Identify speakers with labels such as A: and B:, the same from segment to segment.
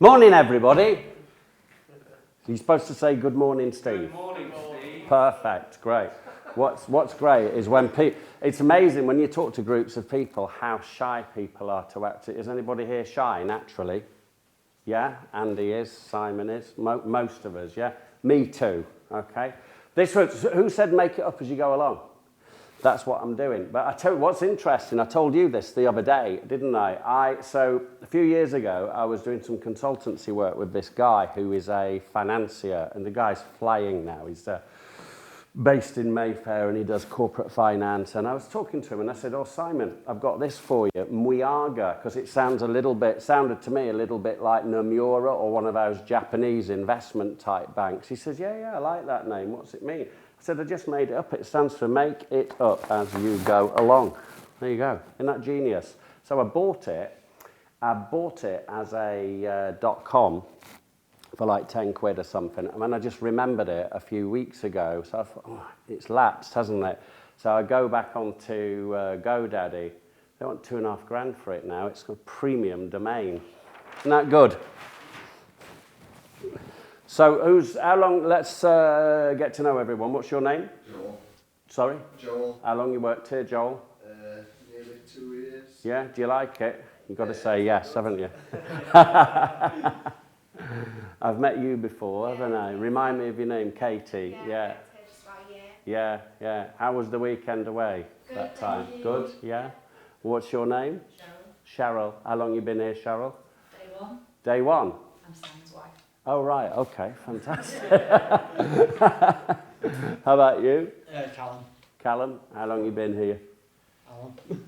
A: Morning, everybody. You're supposed to say good morning, Steve.
B: Good morning, Steve.
A: Perfect, great. What's great is when it's amazing when you talk to groups of people how shy people are to act. Is anybody here shy naturally? Yeah, Andy is, Simon is, most of us, yeah? Me too, okay? This was, who said make it up as you go along? That's what I'm doing. But I tell you what's interesting, I told you this the other day, didn't I? So a few years ago, I was doing some consultancy work with this guy who is a financier, and the guy's flying now. He's based in Mayfair and he does corporate finance. And I was talking to him and I said, oh, Simon, I've got this for you, Muyaga, because it sounded to me a little bit like Nomura or one of those Japanese investment type banks. He says, yeah, I like that name. What's it mean? I said, I just made it up. It stands for make it up as you go along. There you go. Isn't that genius? So I bought it as a .com for like 10 quid or something. And then I just remembered it a few weeks ago. So I thought, oh, it's lapsed, hasn't it? So I go back onto GoDaddy. They want $2,500 for it now. It's a premium domain. Isn't that good? So how long, let's get to know everyone. What's your name?
C: Joel.
A: Sorry?
C: Joel.
A: How long you worked here, Joel?
C: Nearly 2 years.
A: Yeah, do you like it? You've got to say yes, haven't you? I've met you before, haven't I? Remind me of your name, Katie. Yeah. Yeah. How was the weekend away that time? Good, yeah. What's your name?
D: Cheryl.
A: Cheryl. How long you been here, Cheryl?
D: Day one.
A: Day one?
D: I'm Sam's wife.
A: Oh, right, okay, fantastic. How about you?
B: Callum.
A: Callum, how long you been here?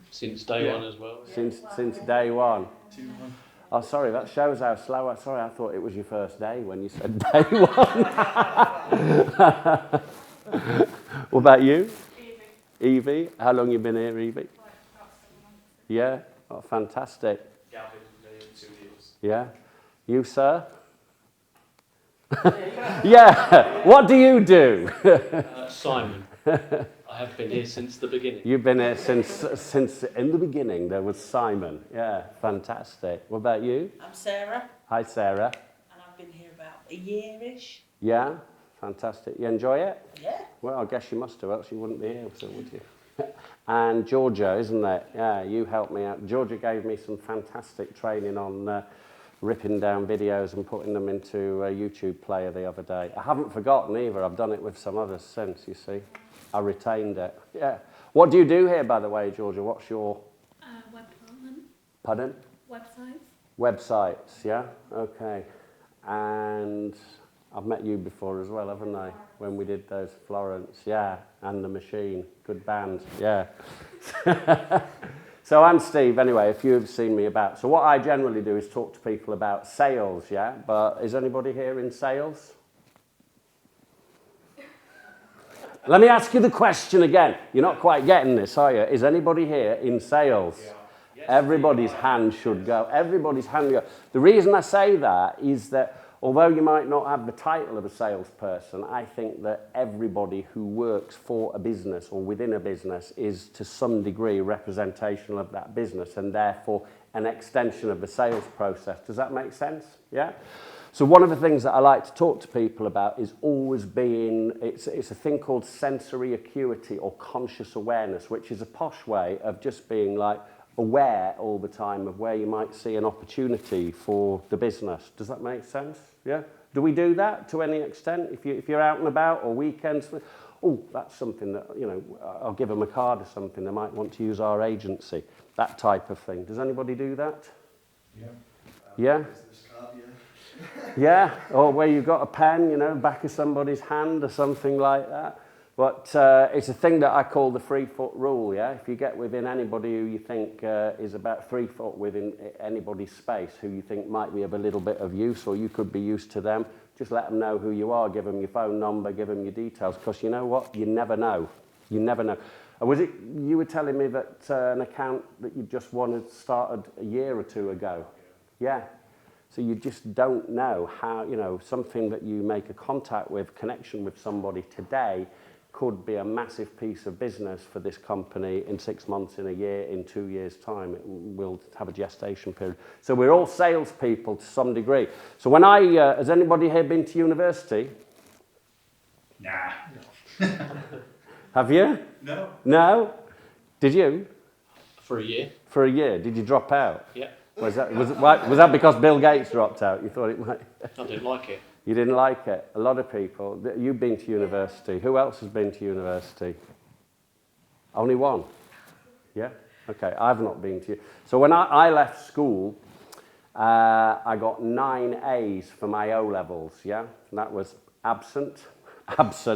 E: Since day one as well.
A: Since day one.
B: 2-1.
A: Oh, sorry, that shows how slow. Sorry, I thought it was your first day when you said day one. What about you? Evie. How long you been here, Evie?
D: About 7 months.
A: Yeah? Oh, fantastic.
B: Gavin, 2 years.
A: Yeah? You, sir? Yeah. What do you do?
E: Simon. I have been here since the beginning.
A: You've been here since in the beginning. There was Simon. Yeah, fantastic. What about you?
F: I'm Sarah,
A: Hi, Sarah.
F: and I've been here about a year-ish.
A: Yeah, fantastic. You enjoy it?
F: Yeah.
A: Well, I guess you must have, else you wouldn't be here, so would you? And Georgia, isn't it? Yeah, you helped me out. Georgia gave me some fantastic training on ripping down videos and putting them into a YouTube player the other day. I haven't forgotten either. I've done it with some others since, you see. I retained it. Yeah. What do you do here, by the way, Georgia? What's your...
D: Web development.
A: Pardon?
D: Websites.
A: Websites, yeah? Okay. And I've met you before as well, haven't I? When we did those Florence, yeah. And The Machine. Good band, yeah. So I'm Steve, anyway, if you've seen me about. So what I generally do is talk to people about sales, yeah? But is anybody here in sales? Let me ask you the question again. You're not quite getting this, are you? Is anybody here in sales? Yeah. Yes, everybody's hand should go. Everybody's hand go. The reason I say that is that although you might not have the title of a salesperson, I think that everybody who works for a business or within a business is to some degree representational of that business and therefore an extension of the sales process. Does that make sense? Yeah? So one of the things that I like to talk to people about is always being, it's a thing called sensory acuity or conscious awareness, which is a posh way of just being like aware all the time of where you might see an opportunity for the business. Does that make sense? Yeah? Do we do that to any extent? If you're out and about or weekends, oh, that's something that, you know, I'll give them a card or something, they might want to use our agency. That type of thing. Does anybody do that?
C: Yeah.
A: Yeah?
C: Business card, yeah.
A: Yeah, or where you've got a pen, you know, back of somebody's hand or something like that. But it's a thing that I call the 3-foot rule, yeah? If you get within anybody who you think is about 3 foot within anybody's space, who you think might be of a little bit of use or you could be used to them, just let them know who you are, give them your phone number, give them your details, because you know what? You never know. You never know. Was it you were telling me that an account that you just wanted started a year or two ago? Yeah. So you just don't know how, you know, something that you make a contact with, connection with somebody today, could be a massive piece of business for this company in 6 months, in a year, in 2 years' time. It will have a gestation period. So we're all salespeople to some degree. So when has anybody here been to university?
C: Nah.
A: Have you?
C: No.
A: No? Did you?
E: For a year.
A: For a year? Did you drop out?
E: Yeah.
A: Was that because Bill Gates dropped out? You thought it might?
E: I didn't like it.
A: You didn't like it? A lot of people. You've been to university. Who else has been to university? Only one? Yeah? Okay, I've not been to. So when I left school, I got 9 A's for my O-levels, yeah? And that was absent, because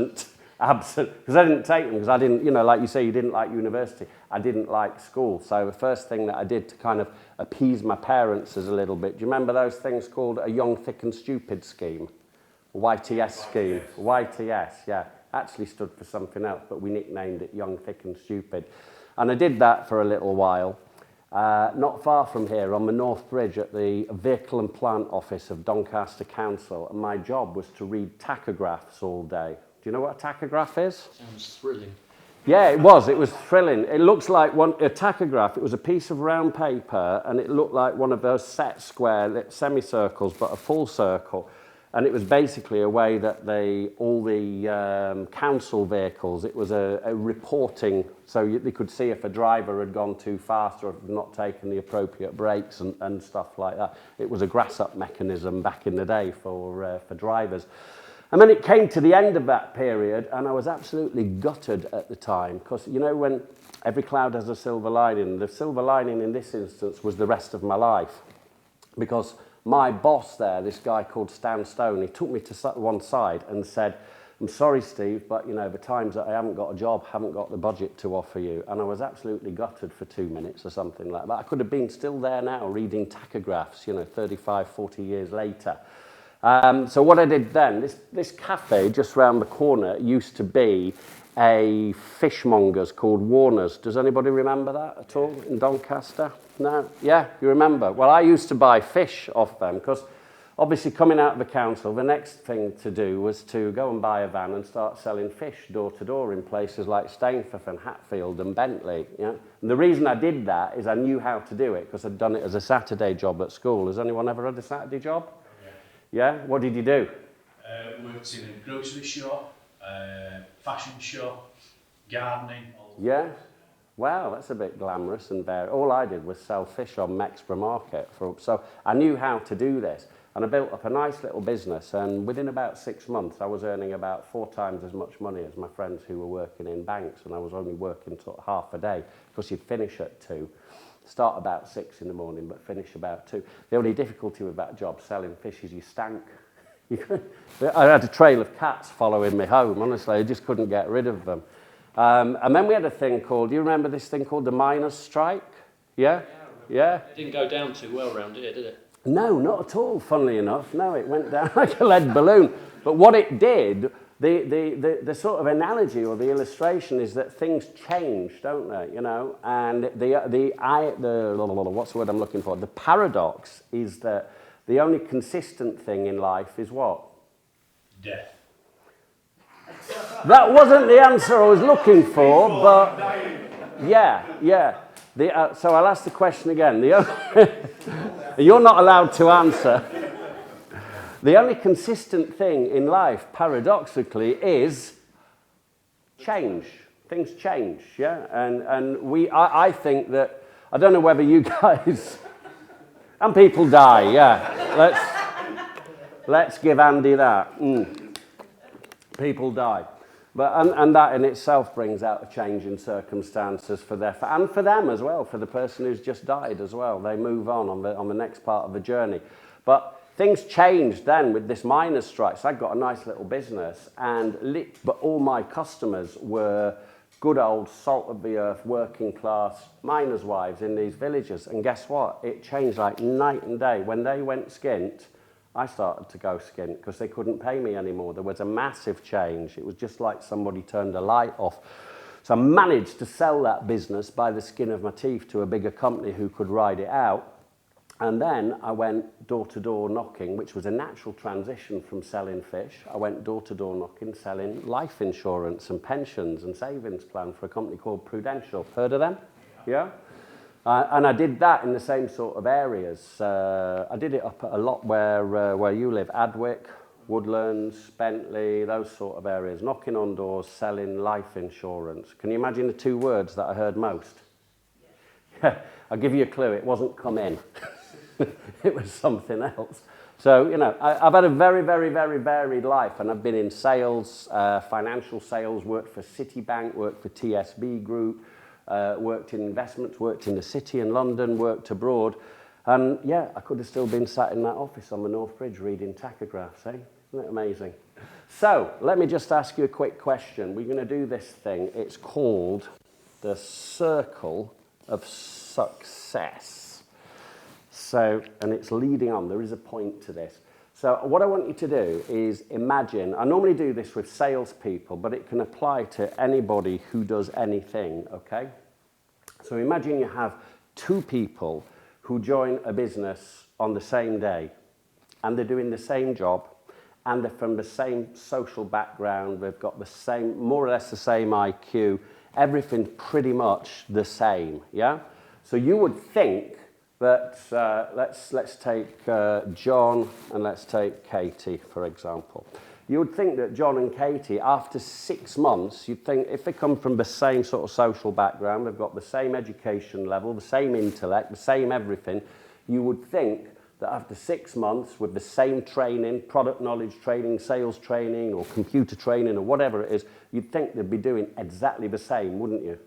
A: I didn't take them, because I didn't, like you say, you didn't like university. I didn't like school. So the first thing that I did to kind of appease my parents is a little bit, do you remember those things called a Young, Thick and Stupid scheme? YTS scheme. YTS, yeah. Actually stood for something else, but we nicknamed it Young, Thick and Stupid. And I did that for a little while. Not far from here, on the North Bridge at the Vehicle and Plant Office of Doncaster Council, and my job was to read tachographs all day. Do you know what a tachograph is?
E: Sounds thrilling.
A: Yeah, it was thrilling. It looks like a tachograph. It was a piece of round paper, and it looked like one of those set square semicircles, but a full circle. And it was basically a way that all the council vehicles, it was a reporting, so they could see if a driver had gone too fast or had not taken the appropriate brakes and stuff like that. It was a grass-up mechanism back in the day for drivers. And then it came to the end of that period, and I was absolutely gutted at the time, because when every cloud has a silver lining, the silver lining in this instance was the rest of my life, because my boss there, this guy called Stan Stone, he took me to one side and said, "I'm sorry, Steve, but the times that I haven't got a job, haven't got the budget to offer you." And I was absolutely gutted for 2 minutes or something like that. I could have been still there now reading tachographs, 35, 40 years later. So what I did then, this cafe just round the corner used to be a fishmonger's called Warner's. Does anybody remember that at all in Doncaster? No? Yeah, you remember? Well, I used to buy fish off them, because obviously coming out of the council, the next thing to do was to go and buy a van and start selling fish door to door in places like Stainforth and Hatfield and Bentley. And the reason I did that is I knew how to do it, because I'd done it as a Saturday job at school. Has anyone ever had a Saturday job? Yeah? What did you do?
B: Worked in a grocery shop, fashion shop, gardening.
A: Yeah? Wow, that's a bit glamorous and varied. All I did was sell fish on Mexborough Market. So I knew how to do this. And I built up a nice little business. And within about 6 months, I was earning about 4 times as much money as my friends who were working in banks. And I was only working sort of half a day, because you'd finish at 2. Start about 6 in the morning, but finish about 2. The only difficulty with that job, selling fish, is you stank. I had a trail of cats following me home, honestly. I just couldn't get rid of them. And then we had a thing called, do you remember this thing called the miners' strike? Yeah? Yeah?
E: It didn't go down too well around here, did it?
A: No, not at all, funnily enough. No, it went down like a lead balloon. But what it did, the sort of analogy or the illustration is that things change, don't they? And what's the word I'm looking for? The paradox is that the only consistent thing in life is what?
B: Death.
A: That wasn't the answer I was looking for, but yeah. So I'll ask the question again. You're not allowed to answer. The only consistent thing in life, paradoxically, is change. Things change, yeah? And I think that, I don't know whether you guys, and people die, yeah. Let's give Andy that. People die. And that in itself brings out a change in circumstances and for them as well, for the person who's just died as well. They move on the next part of the journey. But things changed then with this miners' strike. So I got a nice little business, but all my customers were good old salt of the earth, working class miners' wives in these villages. And guess what? It changed like night and day. When they went skint, I started to go skint because they couldn't pay me anymore. There was a massive change. It was just like somebody turned a light off. So I managed to sell that business by the skin of my teeth to a bigger company who could ride it out. And then I went door-to-door knocking, which was a natural transition from selling fish. I went door-to-door knocking, selling life insurance and pensions and savings plan for a company called Prudential. Heard of them? Yeah? And I did that in the same sort of areas. I did it up a lot where you live, Adwick, Woodlands, Bentley, those sort of areas, knocking on doors, selling life insurance. Can you imagine the two words that I heard most? Yeah. I'll give you a clue, it wasn't come in. It was something else. So, you know, I've had a very, very, very varied life, and I've been in sales, financial sales, worked for Citibank, worked for TSB Group, worked in investments, worked in the city in London, worked abroad. And yeah, I could have still been sat in that office on the North Bridge reading tachographs, eh? Isn't it amazing? So, let me just ask you a quick question. We're going to do this thing. It's called the Circle of Success. So, and it's leading on, there is a point to this. So what I want you to do is imagine, I normally do this with salespeople, but it can apply to anybody who does anything, okay? So imagine you have two people who join a business on the same day, and they're doing the same job, and they're from the same social background, they've got the same, more or less the same IQ, everything's pretty much the same, yeah? So you would think that, let's take John and let's take Katie, for example. You would think that John and Katie, after 6 months, you'd think if they come from the same sort of social background, they've got the same education level, the same intellect, the same everything, you would think that after 6 months with the same training, product knowledge training, sales training, or computer training, or whatever it is, you'd think they'd be doing exactly the same, wouldn't you?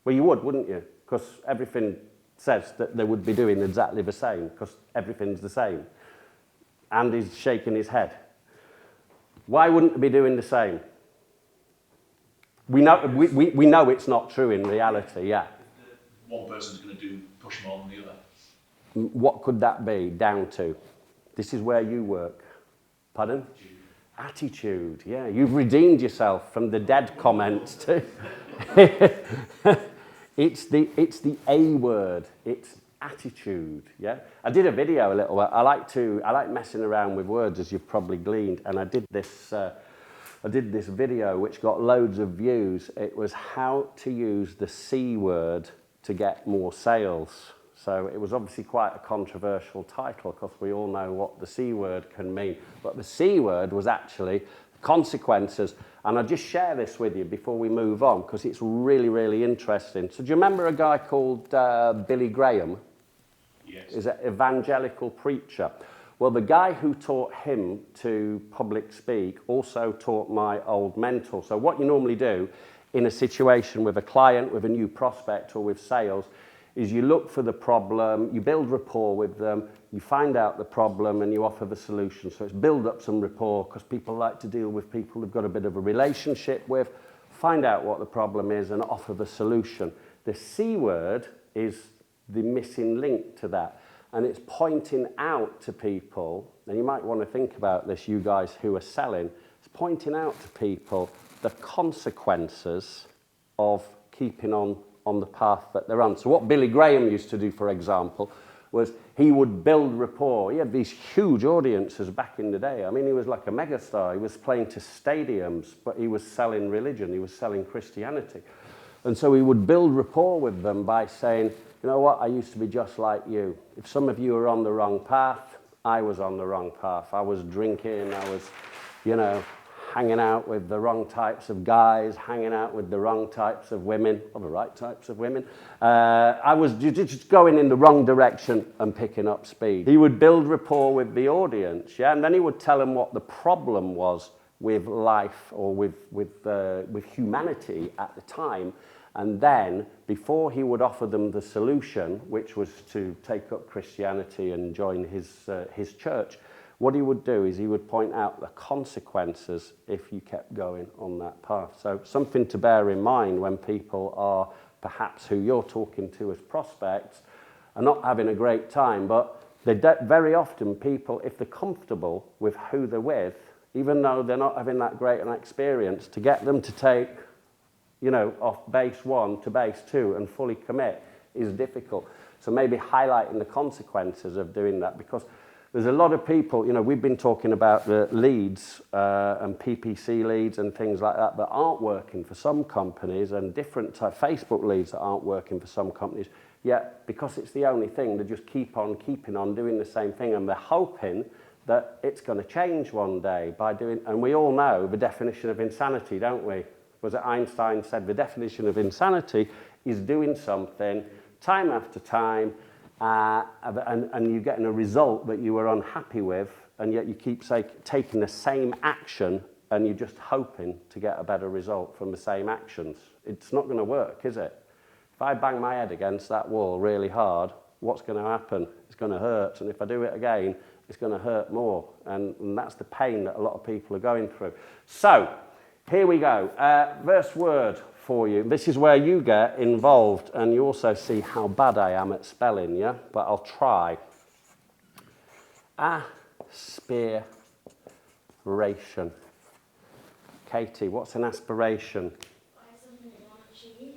A: Well, you would, wouldn't you? Because everything says that they would be doing exactly the same, because everything's the same. Andy's shaking his head. Why wouldn't they be doing the same? We know it's not true in reality, yeah.
B: One person's going to push more than the other.
A: What could that be down to? This is where you work. Pardon? Attitude, yeah. You've redeemed yourself from the dead comments too. It's the A word. It's attitude. Yeah. I did a video a little while. I like messing around with words, as you've probably gleaned. And I did this video which got loads of views. It was how to use the C word to get more sales. So it was obviously quite a controversial title because we all know what the C word can mean. But the C word was actually consequences. And I'll just share this with you before we move on because it's really, really interesting. So do you remember a guy called Billy Graham?
B: Yes.
A: He's an evangelical preacher. Well, the guy who taught him to public speak also taught my old mentor. So what you normally do in a situation with a client, with a new prospect or with sales is you look for the problem, you build rapport with them, you find out the problem and you offer the solution. So it's build up some rapport because people like to deal with people they've got a bit of a relationship with, find out what the problem is and offer the solution. The C word is the missing link to that. And it's pointing out to people, and you might want to think about this, you guys who are selling, it's pointing out to people the consequences of keeping on the path that they're on. So what Billy Graham used to do, for example, was he would build rapport. He had these huge audiences back in the day. I mean, he was like a megastar. He was playing to stadiums, but he was selling religion. He was selling Christianity. And so he would build rapport with them by saying, you know what, I used to be just like you. If some of you are on the wrong path, I was on the wrong path. I was drinking, I was, hanging out with the wrong types of guys, hanging out with the wrong types of women, or the right types of women. I was just going in the wrong direction and picking up speed. He would build rapport with the audience, yeah, and then he would tell them what the problem was with life or with humanity at the time. And then, before he would offer them the solution, which was to take up Christianity and join his church, what he would do is he would point out the consequences if you kept going on that path. So something to bear in mind when people are perhaps who you're talking to as prospects are not having a great time, but very often people, if they're comfortable with who they're with, even though they're not having that great an experience, to get them to take off base 1 to base 2 and fully commit is difficult. So maybe highlighting the consequences of doing that, because there's a lot of people, you know, we've been talking about the leads and PPC leads and things like that aren't working for some companies, and different type Facebook leads that aren't working for some companies. Yet, because it's the only thing, they just keep on keeping on doing the same thing, and they're hoping that it's going to change one day by doing, and we all know the definition of insanity, don't we? Was it Einstein said the definition of insanity is doing something time after time, and you're getting a result that you were unhappy with, and yet you keep taking the same action, and you're just hoping to get a better result from the same actions. It's not going to work, is it? If I bang my head against that wall really hard, what's going to happen? It's going to hurt, and if I do it again, it's going to hurt more, and that's the pain that a lot of people are going through. So, here we go. First word for you. This is where you get involved, and you also see how bad I am at spelling, yeah? But I'll try. Aspiration. Katie, what's an aspiration?
D: Something you want to achieve.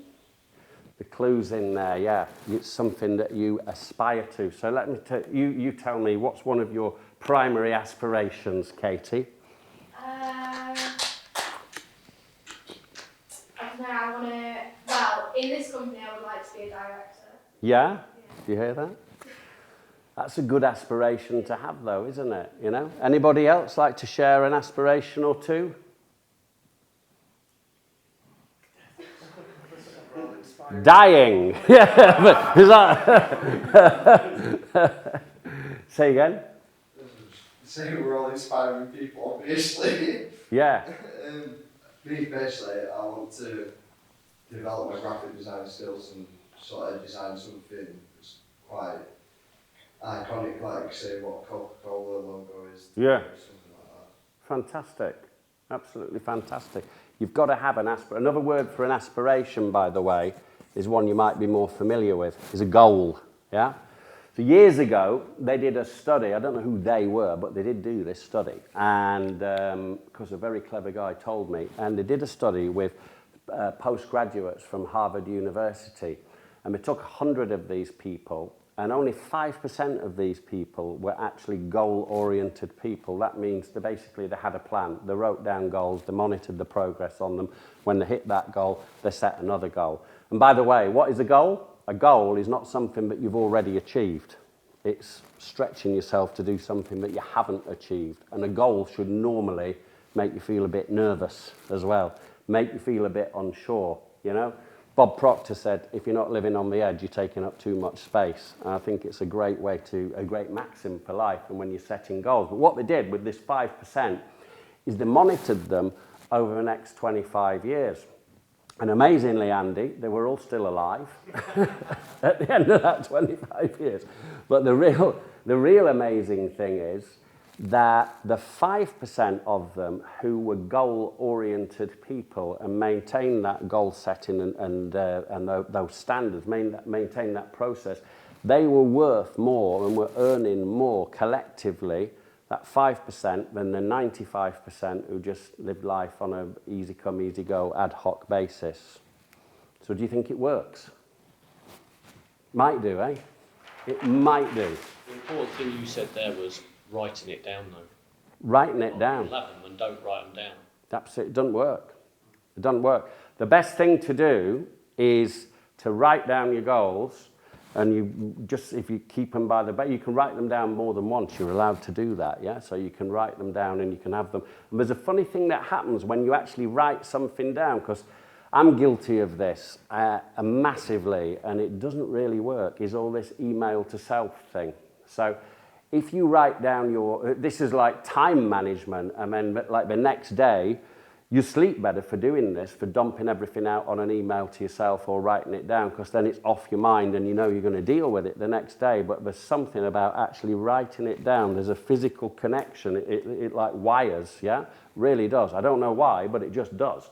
A: The clue's in there, yeah. It's something that you aspire to. So let me you tell me, what's one of your primary aspirations, Katie?
D: I want to, well, in this company I would like to be a director.
A: Yeah? Do you hear that? That's a good aspiration to have, though, isn't it? You know? Anybody else like to share an aspiration or two? Dying. Yeah. Is that? Say again.
G: Say we're all inspiring people, obviously.
A: Yeah.
G: Me personally, I want to develop my graphic design skills and sort of design something that's quite iconic, like say what Coca-Cola logo is.
A: Yeah.
G: Something like that.
A: Fantastic. Absolutely fantastic. You've got to have an aspiration. Another word for an aspiration, by the way, is one you might be more familiar with, is a goal. Yeah? So years ago, they did a study. I don't know who they were, but they did do this study. And because a very clever guy told me. And they did a study with postgraduates from Harvard University. And they took 100 of these people, and only 5% of these people were actually goal-oriented people. That means they had a plan. They wrote down goals, they monitored the progress on them. When they hit that goal, they set another goal. And by the way, what is a goal? A goal is not something that you've already achieved. It's stretching yourself to do something that you haven't achieved. And a goal should normally make you feel a bit nervous as well, make you feel a bit unsure, you know? Bob Proctor said, if you're not living on the edge, you're taking up too much space. And I think it's a great maxim for life and when you're setting goals. But what they did with this 5% is they monitored them over the next 25 years. And amazingly, Andy, they were all still alive at the end of that 25 years. But the real amazing thing is that the 5% of them who were goal-oriented people and maintained that goal setting and those standards, maintained that process, they were worth more and were earning more collectively, that 5%, than the 95% who just lived life on an easy come, easy go, ad hoc basis. So do you think it works? Might do, eh? It might do.
E: The important thing you said there was writing it down, though.
A: Writing it down.
E: You'll have them and don't write them down.
A: Absolutely, it doesn't work. It doesn't work. The best thing to do is to write down your goals, and if you keep them by the bay, you can write them down more than once. You're allowed to do that, yeah? So you can write them down and you can have them. And there's a funny thing that happens when you actually write something down, because I'm guilty of this massively, and it doesn't really work, is all this email to self thing. So if you write down this is like time management, and then like the next day, you sleep better for doing this, for dumping everything out on an email to yourself or writing it down, because then it's off your mind and you know you're going to deal with it the next day. But there's something about actually writing it down. There's a physical connection. It like wires, yeah? Really does. I don't know why, but it just does.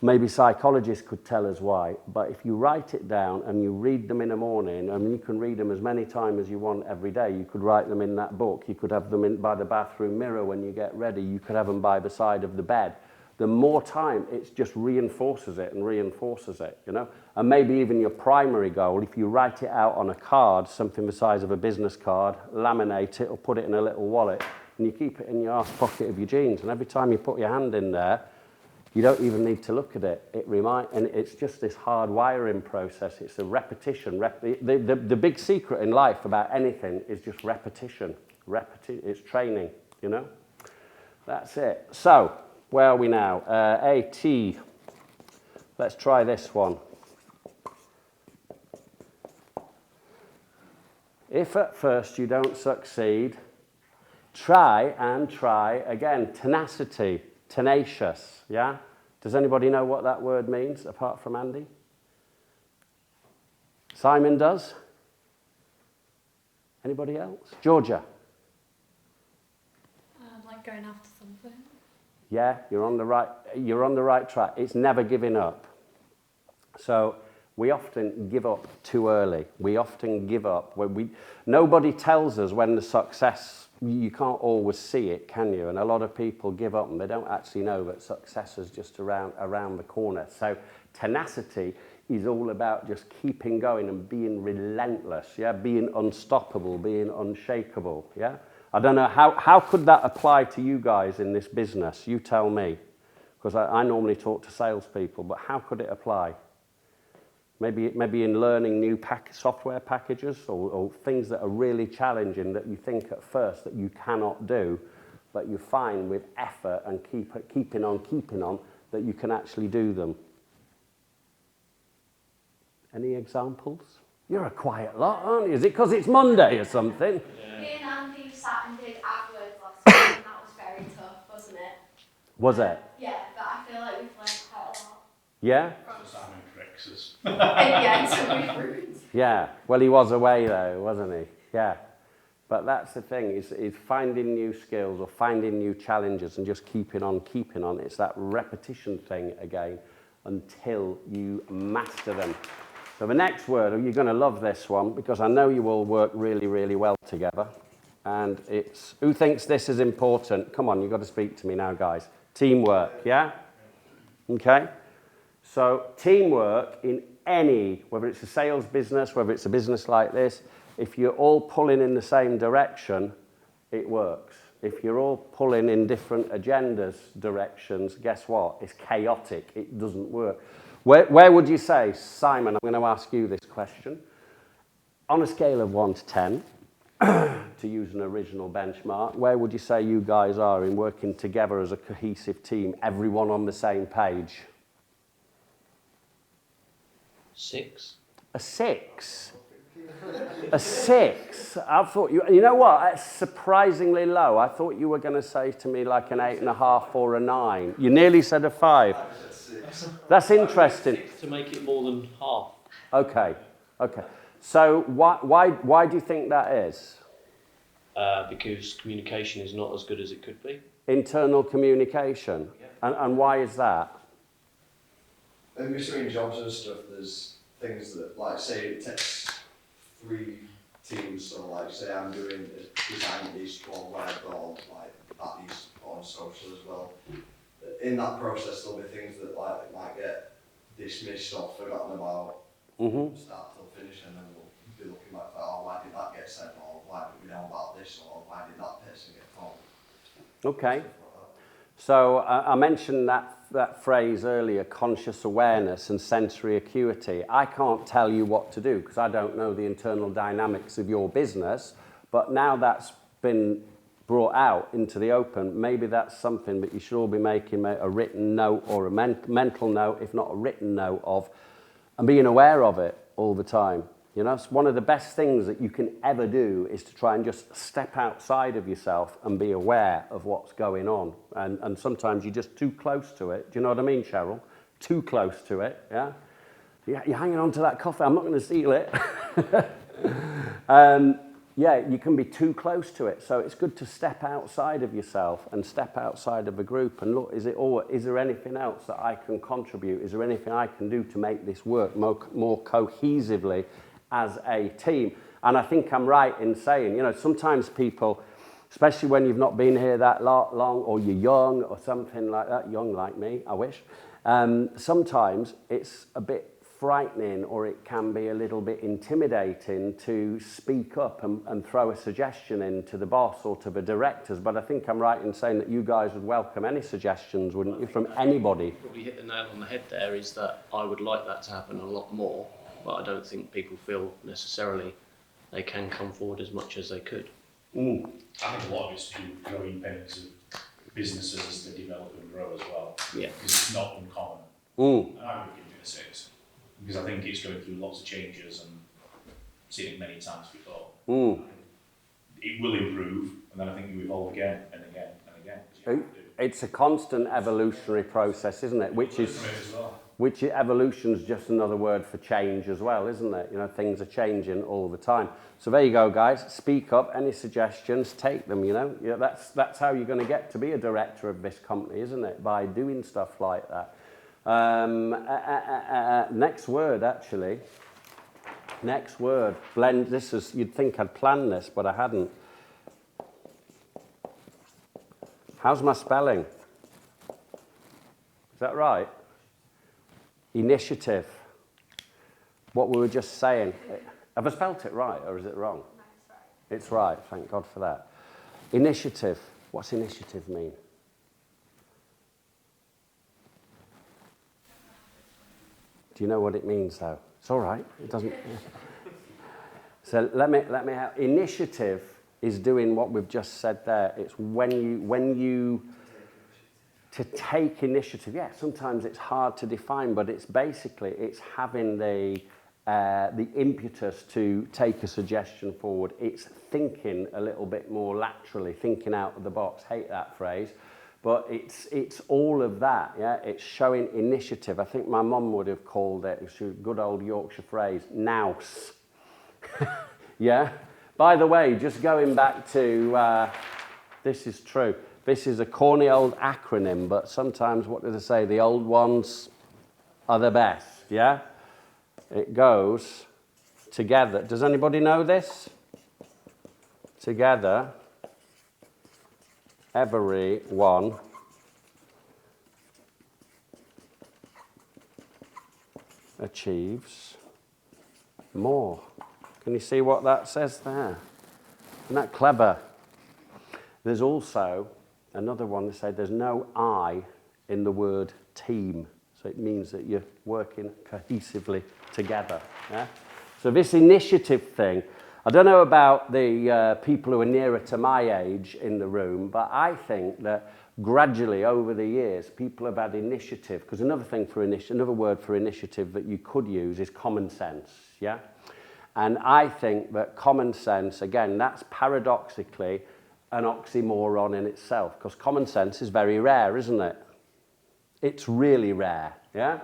A: Maybe psychologists could tell us why, but if you write it down and you read them in the morning, and you can read them as many times as you want every day. You could write them in that book. You could have them by the bathroom mirror when you get ready. You could have them by the side of the bed. the more time it just reinforces it and reinforces it, you know. And maybe even your primary goal, if you write it out on a card, something the size of a business card, laminate it or put it in a little wallet, and you keep it in your arse pocket of your jeans, and every time you put your hand in there, you don't even need to look at it. And it's just this hard wiring process. It's a repetition. The big secret in life about anything is just repetition. It's training, you know. That's it. So, where are we now? AT. Let's try this one. If at first you don't succeed, try and try again. Tenacity. Tenacious, yeah? Does anybody know what that word means, apart from Andy? Simon does? Anybody else? Georgia?
H: Like going after something.
A: Yeah, you're on the right track. It's never giving up. So we often give up too early. We often give up when nobody tells us when the success. You can't always see it, can you? And a lot of people give up and they don't actually know that success is just around the corner. So tenacity is all about just keeping going and being relentless, yeah? Being unstoppable, being unshakable, yeah? I don't know, how could that apply to you guys in this business? You tell me. Because I normally talk to salespeople, but how could it apply? Maybe in learning new software packages or things that are really challenging that you think at first that you cannot do, but you find with effort and keeping on that you can actually do them. Any examples? You're a quiet lot, aren't you? Is it because it's Monday or something?
D: Me and Andy sat and did AdWords last week, and that was very tough, wasn't it?
A: Was it?
D: Yeah, but I feel like we've learned quite a lot.
A: Yeah?
C: Simon corrects us.
D: Yeah, so we've ruined.
A: Yeah. Well, he was away though, wasn't he? Yeah. But that's the thing, is finding new skills or finding new challenges and just keeping on. It's that repetition thing again until you master them. So the next word, you're going to love this one because I know you all work really, really well together. And it's, who thinks this is important? Come on, you've got to speak to me now, guys. Teamwork, yeah? Okay. So teamwork in any, whether it's a sales business, whether it's a business like this, if you're all pulling in the same direction, it works. If you're all pulling in different agendas, directions, guess what? It's chaotic. It doesn't work. Where would you say, Simon, I'm going to ask you this question. On a scale of 1 to 10, to use an original benchmark, where would you say you guys are in working together as a cohesive team, everyone on the same page?
E: 6.
A: A 6? A 6? I thought you know what? That's surprisingly low. I thought you were going to say to me like an 8.5 or a 9. You nearly said a 5. That's interesting.
E: 6 to make it more than half.
A: Okay. So why do you think that is?
E: Because communication is not as good as it could be.
A: Internal communication.
E: Yeah.
A: And why is that?
G: In between jobs and stuff, there's things that, like, say it takes 3 teams, so like, say I'm doing a design piece on web or like that needs on social as well. In that process, there'll be things that like might get dismissed or forgotten about, start till finish, and then we'll be looking back at, oh, why did that get said, or why did we know about this, or why did that person get told?
A: Okay. So I mentioned that phrase earlier, conscious awareness and sensory acuity. I can't tell you what to do because I don't know the internal dynamics of your business, but now that's been brought out into the open, maybe that's something that you should all be making a written note or a mental note, if not a written note of, and being aware of it all the time. You know, it's one of the best things that you can ever do is to try and just step outside of yourself and be aware of what's going on. And sometimes you're just too close to it. Do you know what I mean, Cheryl? Too close to it, yeah? You're hanging on to that coffee. I'm not going to steal it. Yeah, you can be too close to it. So it's good to step outside of yourself and step outside of a group and look, is there anything else that I can contribute? Is there anything I can do to make this work more cohesively as a team? And I think I'm right in saying, you know, sometimes people, especially when you've not been here that long, or you're young or something like that, young like me, I wish. Sometimes it's a bit frightening, or it can be a little bit intimidating to speak up and throw a suggestion in to the boss or to the directors. But I think I'm right in saying that you guys would welcome any suggestions, wouldn't you, from anybody?
E: You probably hit the nail on the head there, is that I would like that to happen a lot more, but I don't think people feel necessarily they can come forward as much as they could.
A: Mm.
C: I think a lot of it's to do with growing pains of businesses as they develop and grow as well.
E: Yeah.
C: Because it's not uncommon.
A: Mm.
C: And I would give it a 6. Because I think it's going through lots of changes and seen it many times before.
A: Mm.
C: It will improve, and then I think you evolve again and again and again. 'Cause you have to.
A: It's a constant evolutionary process, isn't it?
C: Learn from it as well.
A: Which evolution's just another word for change as well, isn't it? You know, things are changing all the time. So there you go, guys. Speak up. Any suggestions, take them, you know. Yeah, that's how you're going to get to be a director of this company, isn't it? By doing stuff like that. Next word, actually. Next word. Blend. This is, you'd think I'd planned this, but I hadn't. How's my spelling? Is that right? Initiative. What we were just saying. Have I spelt it right, or is it wrong?
D: No, it's right.
A: It's right, thank God for that. Initiative. What's initiative mean? Do you know what it means, though? It's all right. It doesn't. So let me have. Initiative is doing what we've just said there. It's when you to take initiative. Yeah, sometimes it's hard to define, but it's basically it's having the impetus to take a suggestion forward. It's thinking a little bit more laterally, thinking out of the box. Hate that phrase. But it's all of that, yeah? It's showing initiative. I think my mum would have called it, it's a good old Yorkshire phrase, nous. Yeah? By the way, just going back to, this is true. This is a corny old acronym, but sometimes, what do they say? The old ones are the best, yeah? It goes together. Does anybody know this? Together. Everyone achieves more. Can you see what that says there? Isn't that clever? There's also another one that said there's no I in the word team. So it means that you're working cohesively together. Yeah? So this initiative thing, I don't know about the people who are nearer to my age in the room, but I think that gradually over the years, people have had initiative, because another word for initiative that you could use is common sense, yeah? And I think that common sense, again, that's paradoxically an oxymoron in itself, because common sense is very rare, isn't it? It's really rare, yeah?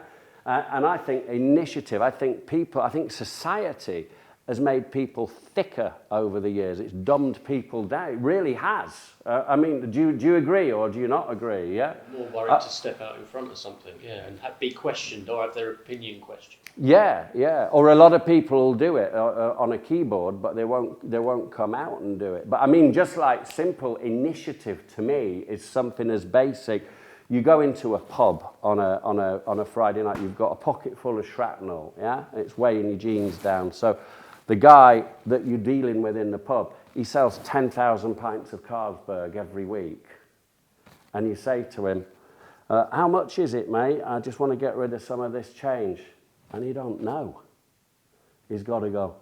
A: And I think initiative, I think society has made people thicker over the years. It's dumbed people down. It really has. I mean, do you agree or do you not agree? Yeah.
E: More worried to step out in front of something, yeah, and be questioned or have their opinion questioned.
A: Yeah, yeah. Or a lot of people will do it on a keyboard, but they won't come out and do it. But I mean, just like simple initiative to me is something as basic. You go into a pub on a Friday night. You've got a pocket full of shrapnel, yeah. And it's weighing your jeans down. So the guy that you're dealing with in the pub, he sells 10,000 pints of Carlsberg every week. And you say to him, how much is it, mate? I just want to get rid of some of this change. And he don't know. He's got to go,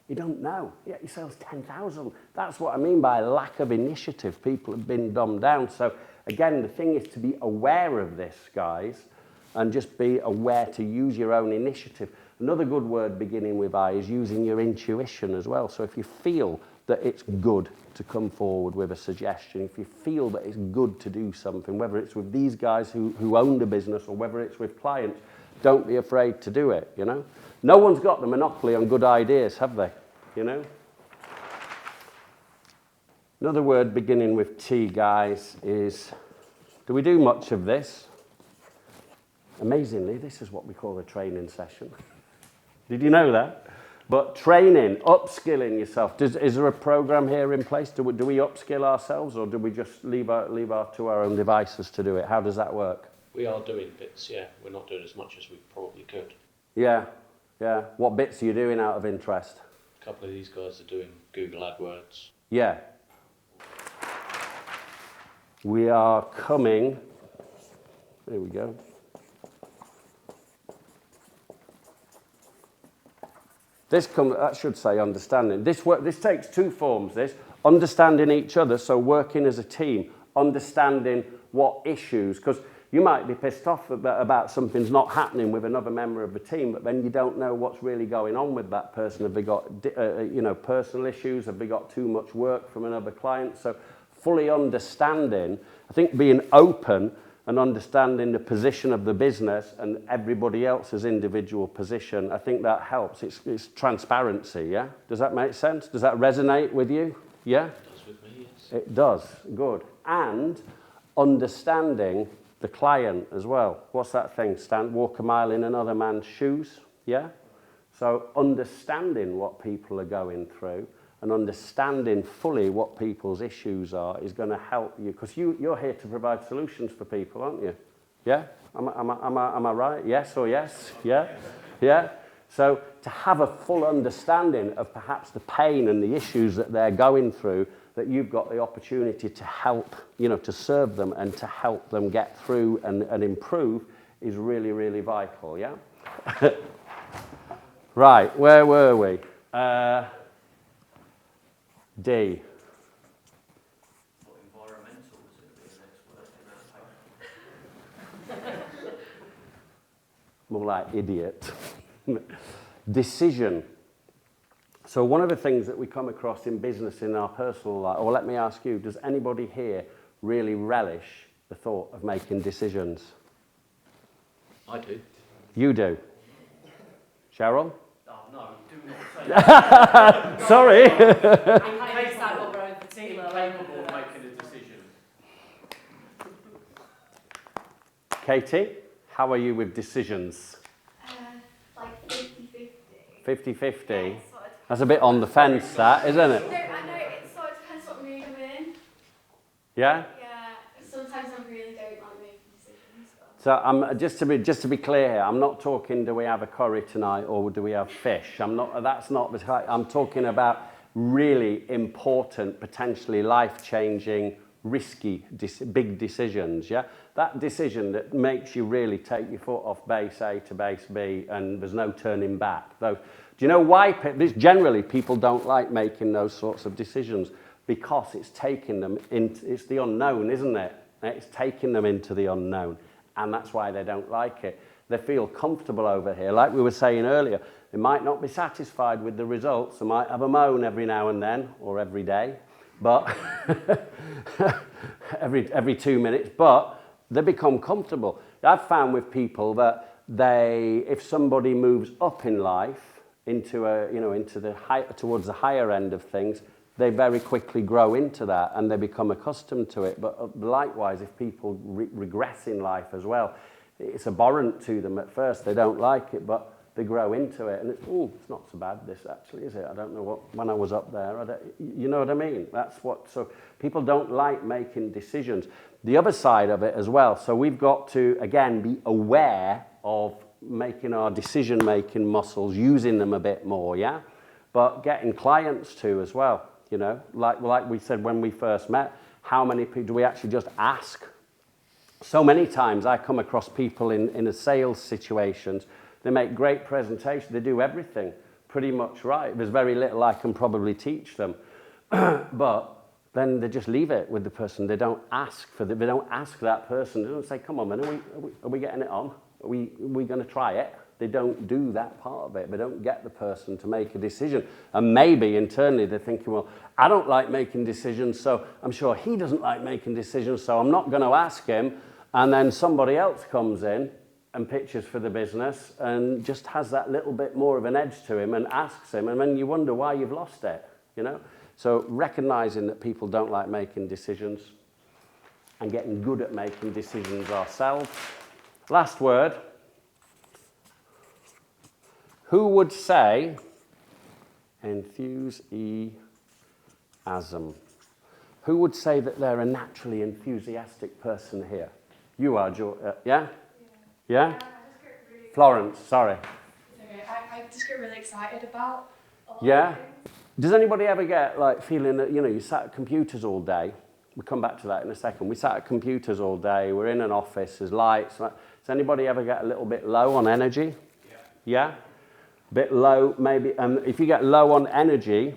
A: He don't know. Yeah, he sells 10,000. That's what I mean by lack of initiative. People have been dumbed down. So again, the thing is to be aware of this, guys, and just be aware to use your own initiative. Another good word beginning with I is using your intuition as well. So if you feel that it's good to come forward with a suggestion, if you feel that it's good to do something, whether it's with these guys who own the business or whether it's with clients, don't be afraid to do it, you know. No one's got the monopoly on good ideas, have they? You know? Another word beginning with T, guys, is, do we do much of this? Amazingly, this is what we call a training session. Did you know that? But training, upskilling yourself. Is there a program here in place? Do we upskill ourselves, or do we just leave to our own devices to do it? How does that work?
E: We are doing bits, yeah. We're not doing as much as we probably could.
A: Yeah. What bits are you doing out of interest?
E: A couple of these guys are doing Google AdWords.
A: Yeah. We are coming. There we go. That should say understanding. This takes two forms, this. Understanding each other, so working as a team. Understanding what issues, because you might be pissed off about something's not happening with another member of the team, but then you don't know what's really going on with that person. Have they got personal issues? Have they got too much work from another client? So fully understanding, I think being open and understanding the position of the business and everybody else's individual position, I think that helps. It's transparency, yeah? Does that make sense? Does that resonate with you? Yeah?
E: It does with me, yes.
A: It does, good. And understanding the client as well. What's that thing? Walk a mile in another man's shoes, yeah? So understanding what people are going through and understanding fully what people's issues are is going to help you, because you're here to provide solutions for people, aren't you? Yeah? Am I right? Yes or yes? Yeah? Yeah? So to have a full understanding of perhaps the pain and the issues that they're going through, that you've got the opportunity to help, to serve them and to help them get through and improve is really, really vital, yeah? Right, where were we? D.
E: What environmental was going to be the next word in that paper?
A: More like idiot. Decision. So one of the things that we come across in business in our personal life, or let me ask you, does anybody here really relish the thought of making decisions?
E: I do.
A: You do. Cheryl?
E: Oh, no, do not say that.
A: Sorry.
E: Incapable of making a decision.
A: Katie, how are you with decisions?
D: Like 50-50.
A: 50-50?
D: Yeah,
A: That's a bit on the fence, that, isn't it?
D: No, I know, it sort of depends what mood I'm in.
A: Yeah?
D: Yeah, sometimes I really don't like making decisions. But...
A: So just to be clear here, I'm not talking do we have a curry tonight or do we have fish. That's not the. I'm talking about really important, potentially life-changing, risky, big decisions. Yeah, that decision that makes you really take your foot off base A to base B, and there's no turning back. Though, do you know why? Generally, people don't like making those sorts of decisions because it's taking them into. It's the unknown, isn't it? It's taking them into the unknown. And that's why they don't like it. They feel comfortable over here. Like we were saying earlier, they might not be satisfied with the results. They might have a moan every now and then, or every day, but every 2 minutes, but they become comfortable. I've found with people that if somebody moves up in life into towards the higher end of things, they very quickly grow into that and they become accustomed to it. But likewise, if people regress in life as well, it's abhorrent to them at first. They don't like it, but they grow into it. And it's not so bad, this actually, is it? I don't know when I was up there. You know what I mean? So people don't like making decisions. The other side of it as well, so we've got to, again, be aware of making our decision-making muscles, using them a bit more, yeah? But getting clients too as well. Like we said when we first met, how many people do we actually just ask? So many times I come across people in a sales situations, they make great presentations, they do everything pretty much right. There's very little I can probably teach them. But then they just leave it with the person. They don't ask they don't ask that person. They don't say, come on man, are we getting it on? Are we going to try it? They don't do that part of it. They don't get the person to make a decision. And maybe internally they're thinking, well, I don't like making decisions, so I'm sure he doesn't like making decisions, so I'm not going to ask him. And then somebody else comes in and pitches for the business and just has that little bit more of an edge to him and asks him, and then you wonder why you've lost it, So recognizing that people don't like making decisions and getting good at making decisions ourselves. Last word. Who would say Enthusiasm. Who would say that they're a naturally enthusiastic person here? You are, yeah? Yeah?
D: I just get really
A: Florence, sorry.
D: okay. I just get really excited about a lot
A: Yeah?
D: of things.
A: Does anybody ever get like feeling that, you know, you sat at computers all day? We'll come back to that in a second. We sat at computers all day, we're in an office, there's lights. Does anybody ever get a little bit low on energy? Yeah? Bit low, maybe. If you get low on energy,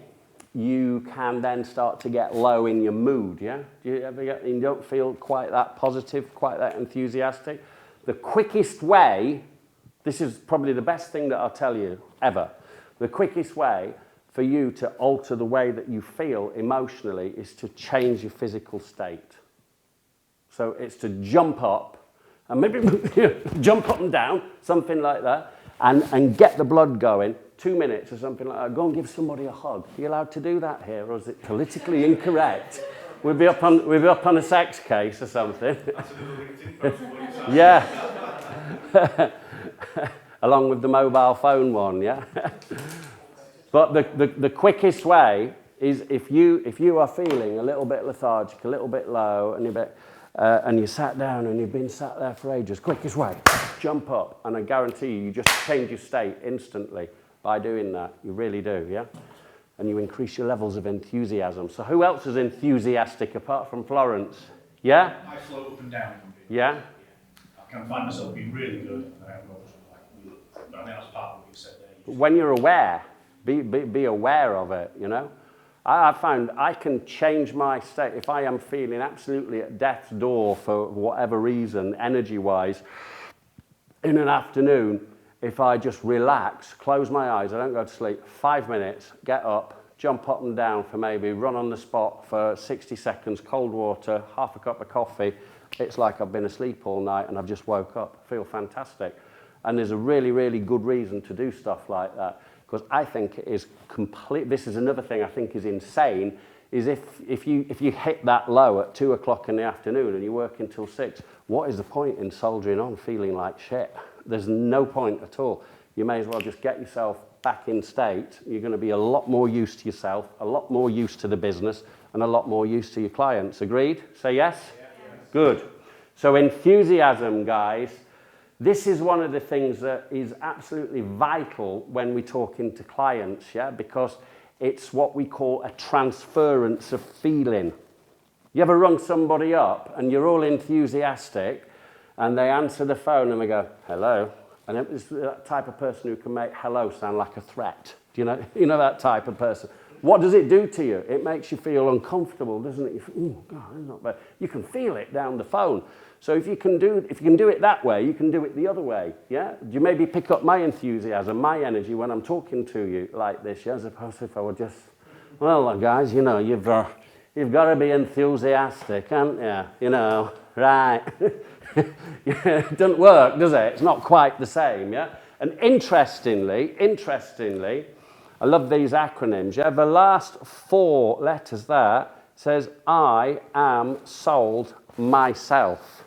A: you can then start to get low in your mood, yeah? Do you ever get, you don't feel quite that positive, quite that enthusiastic? The quickest way, this is probably the best thing that I'll tell you ever, the quickest way for you to alter the way that you feel emotionally is to change your physical state. So it's to jump up, and maybe jump up and down, something like that, and get the blood going, 2 minutes or something like that. Go and give somebody a hug. Are you allowed to do that here, or is it politically incorrect? We'll be up on a sex case or something. Yeah. Along with the mobile phone one, yeah? But the quickest way is if you are feeling a little bit lethargic, a little bit low, and you sat down and you've been sat there for ages, quickest way, jump up, and I guarantee you just change your state instantly by doing that. You really do, yeah? And you increase your levels of enthusiasm. So who else is enthusiastic apart from Florence? Yeah?
B: I float up and down.
A: Yeah?
B: I can find myself being really good, and I have no like, but I think that's part of what you said there.
A: But when you're aware, be aware of it, you know? I found I can change my state. If I am feeling absolutely at death's door for whatever reason, energy-wise, in an afternoon, if I just relax, close my eyes, I don't go to sleep, 5 minutes, get up, jump up and down for maybe run on the spot for 60 seconds, cold water, half a cup of coffee, it's like I've been asleep all night and I've just woke up. I feel fantastic. And there's a really, really good reason to do stuff like that. Because I think it is complete. This is another thing I think is insane, is if you hit that low at 2 o'clock in the afternoon and you work until 6, what is the point in soldiering on feeling like shit? There's no point at all. You may as well just get yourself back in state. You're going to be a lot more used to yourself, a lot more used to the business, and a lot more used to your clients. Agreed? Say yes? Yeah. Good. So enthusiasm, guys. This is one of the things that is absolutely vital when we talk into clients, yeah, because it's what we call a transference of feeling. You ever rung somebody up and you're all enthusiastic and they answer the phone and they go, hello, and it's that type of person who can make hello sound like a threat. Do you know that type of person? What does it do to you? It makes you feel uncomfortable, doesn't it? You feel, oh God, that's not bad. You can feel it down the phone. So if you can do it that way, you can do it the other way, yeah? Do you maybe pick up my enthusiasm, my energy when I'm talking to you like this, yeah? As opposed to if I were just, well, guys, you know, you've got to be enthusiastic, haven't you? You know, right? It doesn't work, does it? It's not quite the same, yeah? And interestingly, I love these acronyms, yeah? The last 4 letters there says, I am sold myself.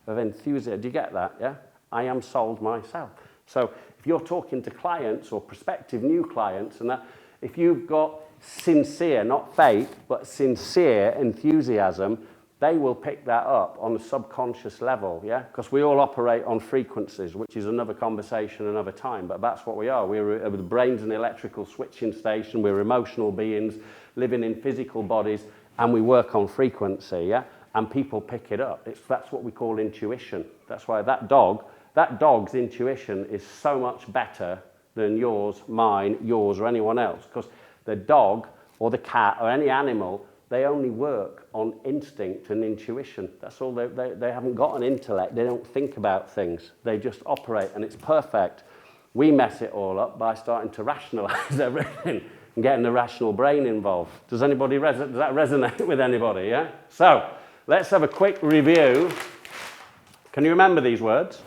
A: Of enthusiasm. Do you get that? Yeah? I am sold myself. So if you're talking to clients or prospective new clients and that, if you've got sincere, not fake, but sincere enthusiasm, they will pick that up on a subconscious level, yeah? Because we all operate on frequencies, which is another conversation another time, but that's what we are. The brain's an electrical switching station, we're emotional beings living in physical bodies, and we work on frequency, yeah? And people pick it up. That's what we call intuition. That's why that dog's intuition is so much better than yours, mine, yours, or anyone else. Because the dog or the cat or any animal, they only work on instinct and intuition. That's all. They haven't got an intellect. They don't think about things. They just operate, and it's perfect. We mess it all up by starting to rationalize everything and getting the rational brain involved. Does that resonate with anybody? Yeah. So. Let's have a quick review. Can you remember these words?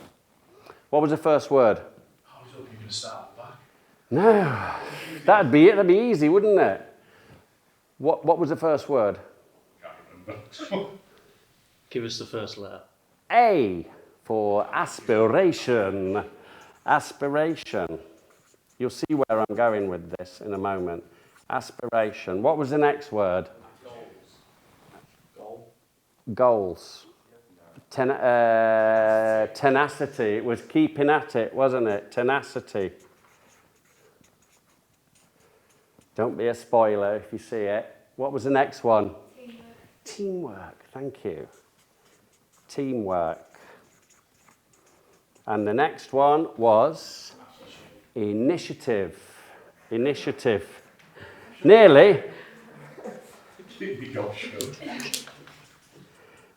A: What was the first word?
B: I was hoping you were going to start at the back.
A: No. That'd be it. That'd be easy, wouldn't it? What was the first word?
B: Can't remember.
E: Give us the first letter.
A: A for aspiration. Aspiration. You'll see where I'm going with this in a moment. Aspiration. What was the next word? Goals. Tenacity. It was keeping at it, wasn't it? Tenacity. Don't be a spoiler if you see it. What was the next one?
D: Teamwork.
A: Teamwork. Thank you. Teamwork. And the next one was initiative. Initiative. Nearly.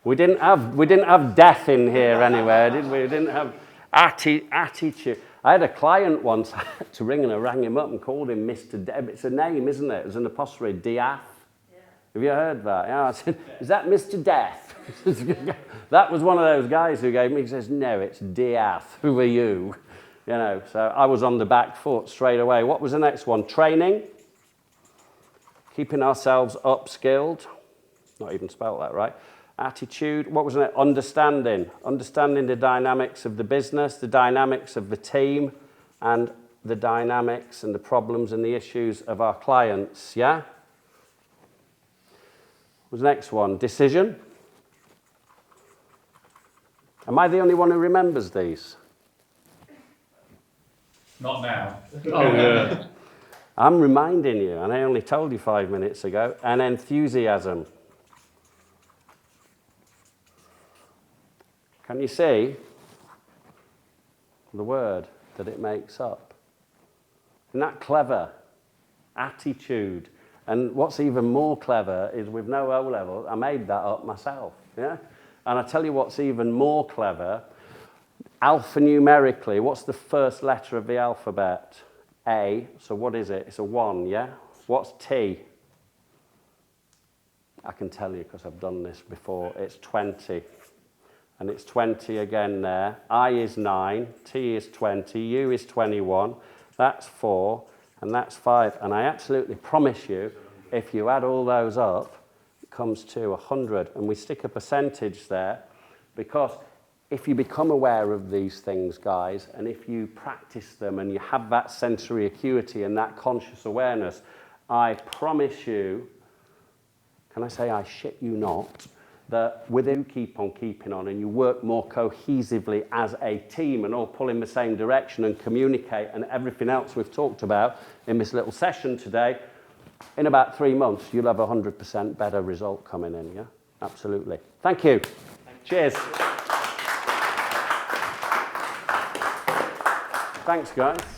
A: We didn't have death in here anywhere, did we? We didn't have attitude. I had a client once, I had to ring and I rang him up and called him Mr. Deb. It's a name, isn't it? It's an apostrophe, Diath. Yeah. Have you heard that? Yeah, I said, is that Mr. Death? That was one of those guys who gave me, he says, no, it's Diath. Who are you? You know, so I was on the back foot straight away. What was the next one? Training. Keeping ourselves upskilled. Not even spelled that right. Attitude. What was it? Understanding. Understanding the dynamics of the business, the dynamics of the team, and the dynamics and the problems and the issues of our clients. Yeah? What was the next one? Decision. Am I the only one who remembers these?
B: Not now.
C: Oh, yeah.
A: I'm reminding you, and I only told you 5 minutes ago, and enthusiasm. Can you see the word that it makes up? Isn't that clever? Attitude. And what's even more clever is with no O-level, I made that up myself, yeah? And I tell you what's even more clever, alphanumerically, what's the first letter of the alphabet? A, so what is it? It's a 1, yeah? What's T? I can tell you because I've done this before. It's 20. And it's 20 again there. I is 9, T is 20, U is 21, that's 4, and that's 5. And I absolutely promise you, if you add all those up, it comes to 100. And we stick a percentage there because if you become aware of these things, guys, and if you practice them and you have that sensory acuity and that conscious awareness, I promise you, can I say I shit you not, that within keep on keeping on and you work more cohesively as a team and all pull in the same direction and communicate and everything else we've talked about in this little session today, in about 3 months, you'll have 100% better result coming in, yeah? Absolutely. Thank you. Cheers. Thanks, guys.